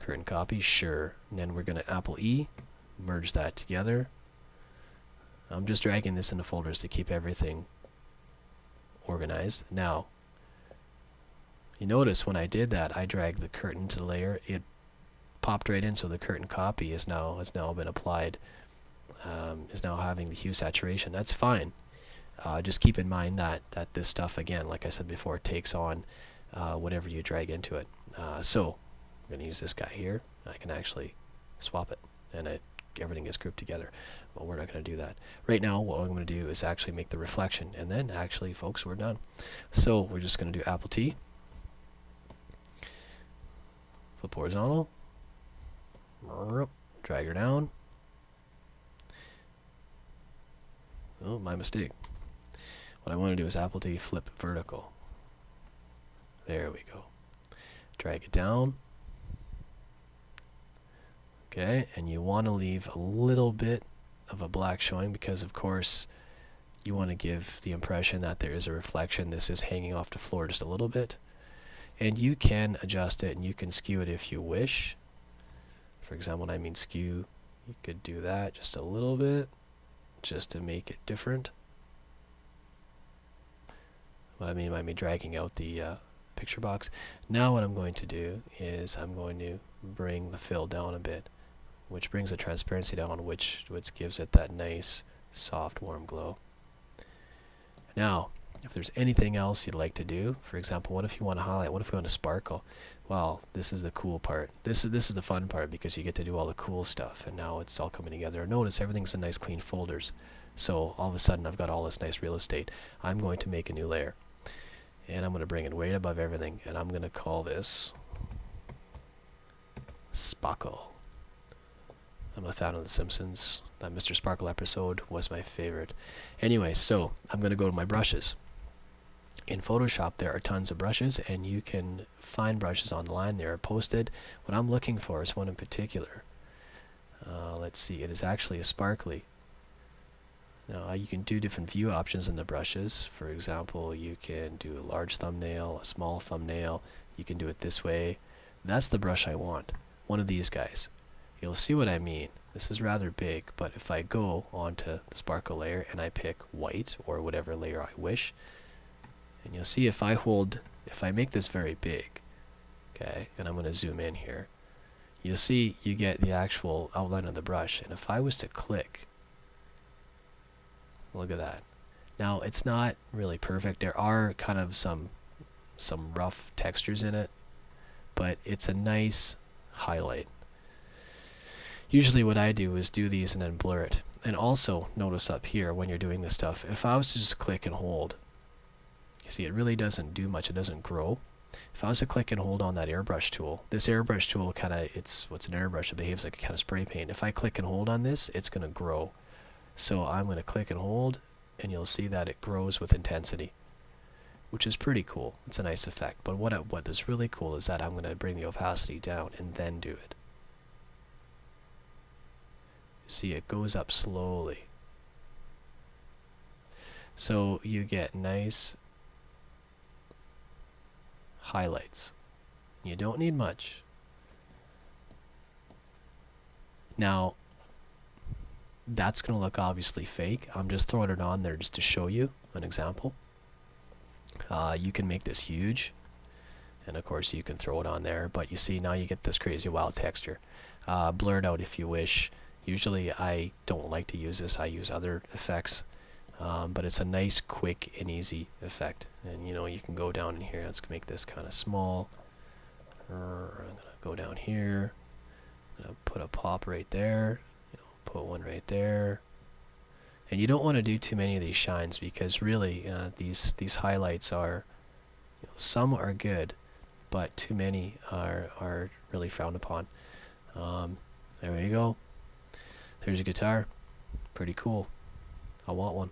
Curtain copy, sure. And then we're going to Apple E, merge that together. I'm just dragging this into folders to keep everything organized. Now, you notice when I did that, I dragged the curtain to the layer. It popped right in, so the curtain copy has now been applied. Is now having the hue saturation. That's fine. Just keep in mind that this stuff, again, like I said before, takes on whatever you drag into it. So I'm going to use this guy here. I can actually swap it, and everything gets grouped together. Well, we're not going to do that. Right now, what I'm going to do is actually make the reflection, and then actually, folks, we're done. So we're just going to do Apple T, flip horizontal, drag her down. Oh, my mistake. What I want to do is Apple T, flip vertical. There we go. Drag it down. Okay, and you want to leave a little bit of a black showing because, of course, you want to give the impression that there is a reflection. This is hanging off the floor just a little bit. And you can adjust it and you can skew it if you wish. For example, when I mean skew, you could do that just a little bit, just to make it different. What I mean by me dragging out the picture box. Now what I'm going to do is I'm going to bring the fill down a bit, which brings the transparency down, which gives it that nice, soft, warm glow. Now, if there's anything else you'd like to do, for example, what if you want to highlight? What if we want to sparkle? Well, this is the cool part. This is the fun part because you get to do all the cool stuff, and now it's all coming together. Notice everything's in nice, clean folders. So all of a sudden, I've got all this nice real estate. I'm going to make a new layer, and I'm going to bring it way above everything, and I'm going to call this Sparkle. I'm a fan of The Simpsons. That Mr. Sparkle episode was my favorite. Anyway, so I'm going to go to my brushes. In Photoshop, there are tons of brushes, and you can find brushes online. They are posted. What I'm looking for is one in particular. Let's see. It is actually a sparkly. Now, you can do different view options in the brushes. For example, you can do a large thumbnail, a small thumbnail. You can do it this way. That's the brush I want. One of these guys. You'll see what I mean. This is rather big, but if I go onto the sparkle layer and I pick white or whatever layer I wish, and you'll see if I make this very big, okay, and I'm going to zoom in here, you'll see you get the actual outline of the brush. And if I was to click, look at that. Now, it's not really perfect. There are kind of some rough textures in it, but it's a nice highlight. Usually what I do is do these and then blur it. And also, notice up here when you're doing this stuff, if I was to just click and hold, you see it really doesn't do much. It doesn't grow. If I was to click and hold on that airbrush tool, this airbrush tool kind of, it's an airbrush. It behaves like a kind of spray paint. If I click and hold on this, it's going to grow. So I'm going to click and hold, and you'll see that it grows with intensity, which is pretty cool. It's a nice effect. But what is really cool is that I'm going to bring the opacity down and then do it. See, it goes up slowly. So you get nice highlights. You don't need much. Now, that's going to look obviously fake. I'm just throwing it on there just to show you an example. You can make this huge, and of course you can throw it on there, but you see now you get this crazy wild texture. Blur it out if you wish. Usually I don't like to use this. I use other effects, but it's a nice, quick, and easy effect. And you know, you can go down in here. Let's make this kind of small. I'm gonna go down here. I'm gonna put a pop right there. You know, put one right there. And you don't want to do too many of these shines because really, these highlights are, you know, some are good, but too many are really frowned upon. There you go. There's a guitar. Pretty cool. I want one.